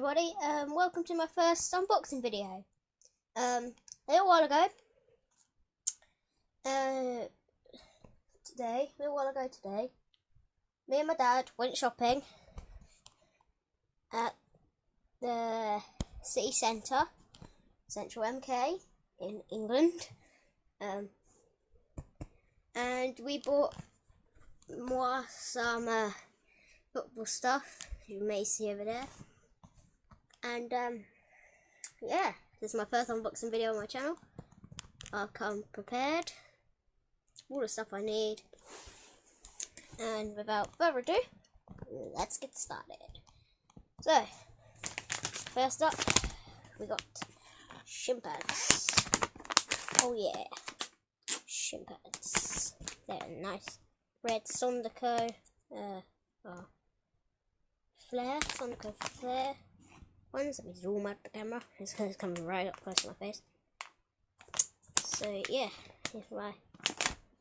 everybody, welcome to my first unboxing video. A little while ago today, me and my dad went shopping at the city centre, Central MK in England, and we bought some football stuff you may see over there. And yeah, this is my first unboxing video on my channel. I've come prepared, all the stuff I need, and without further ado, let's get started. So, first up, we got shin pads. Oh yeah, shin pads. They're nice red Sondico Sondico Flare ones. Let me zoom out the camera. It's coming right up close to my face. So yeah, here's my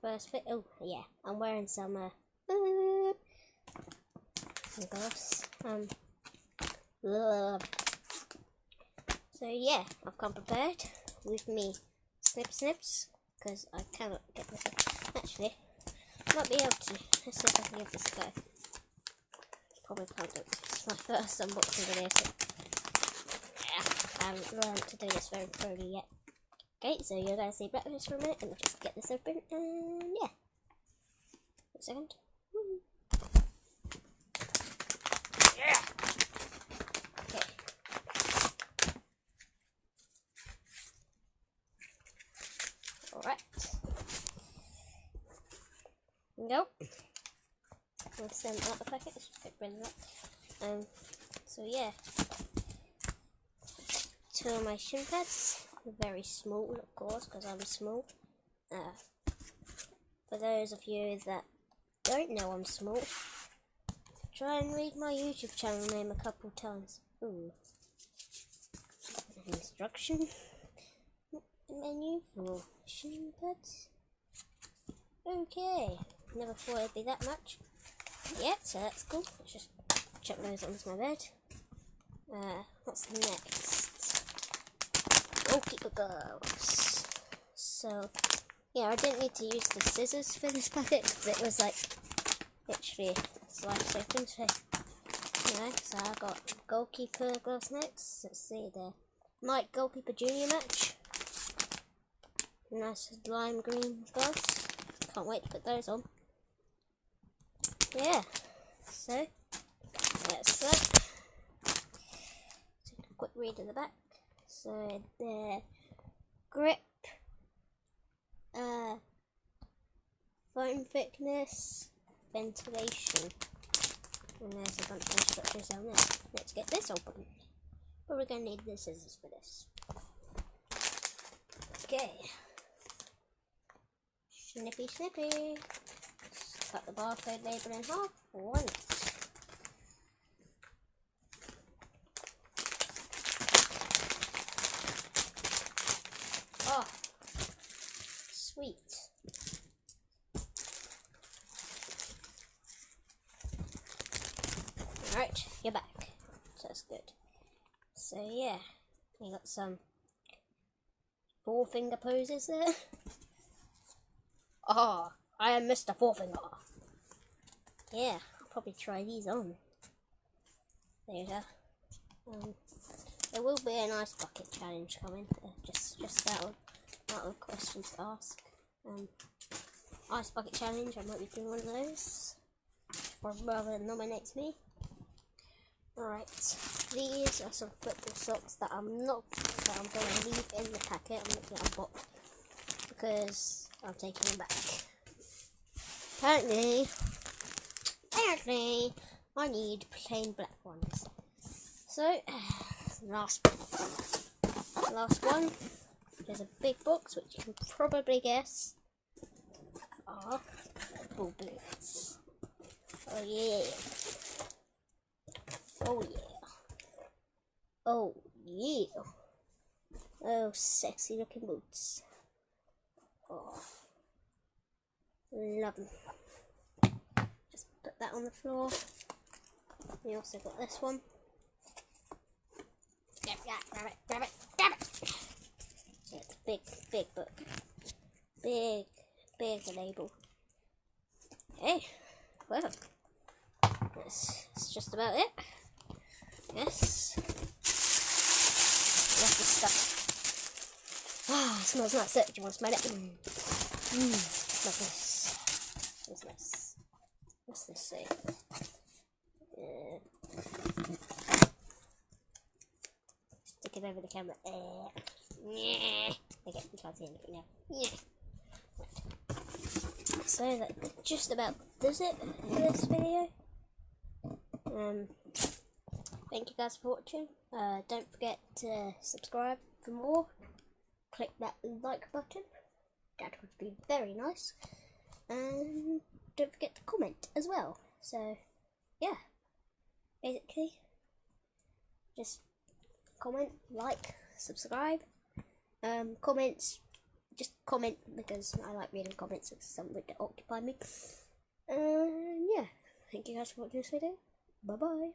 first fit. Oh yeah, I'm wearing some gloves. So yeah, I've come prepared with me snips because I cannot get this. Actually, I might be able to. Let's see if I can give this a go. Probably can't do it. It's my first unboxing video, so yeah, I haven't learned to do this very thoroughly yet. Okay, so you're going to see breakfast for a minute. Let me just get this open, and yeah. Wait a second. Yeah. Okay. Alright. Nope. I'll send out the packet. Let's just get rid of that. So yeah. Two of my shin pads. Very small, of course, because I'm small. For those of you that don't know I'm small, try and read my YouTube channel name a couple times. Ooh. Instruction menu for shin pads. Okay, never thought it'd be that much. Yeah, so that's cool. Let's just chuck those onto my bed. What's next? Goalkeeper gloves. So, yeah, I didn't need to use the scissors for this packet because it was like literally sliced open. So, so I got goalkeeper gloves next. Let's see the Nike Goalkeeper Junior match. Nice lime green gloves. Can't wait to put those on. Yeah, so that's that. Take a quick read of the back. So the grip, foam thickness, ventilation, and there's a bunch of instructions down there. Let's get this open. But we're going to need the scissors for this. Okay. Snippy. Cut the barcode label in half once. Oh, sweet. Alright, you're back. So that's good. So yeah, we got some 4-finger poses there. Oh, I am Mr. Forefinger. Yeah, I'll probably try these on. There you go. There will be an ice bucket challenge coming. Just out of questions to ask. Ice bucket challenge. I might be doing one of those. Or rather, nominates me. Alright, these are some football socks that I'm going to leave in the packet. I'm not going to unbox because I'm taking them back. Apparently, I need plain black ones. So, last one. There's a big box, which you can probably guess are football boots. Oh yeah. Oh yeah. Oh yeah. Oh, sexy looking boots. Oh, love them. Just put that on the floor. We also got this one. big book. Big label. Okay, well, that's just about it. Yes. Lots of stuff. Ah, it smells nice. Do you want to smell it? Smells nice. Smells nice. What's this say? Stick it over the camera. Okay, you can't see anything now. So that just about does it for this video. Thank you guys for watching. Don't forget to subscribe for more. Click that like button. That would be very nice. And don't forget to comment as well. So yeah, basically just comment, like, subscribe. Comments, just comment because I like reading comments. It's something to occupy me. Yeah, thank you guys for watching this video. Bye bye.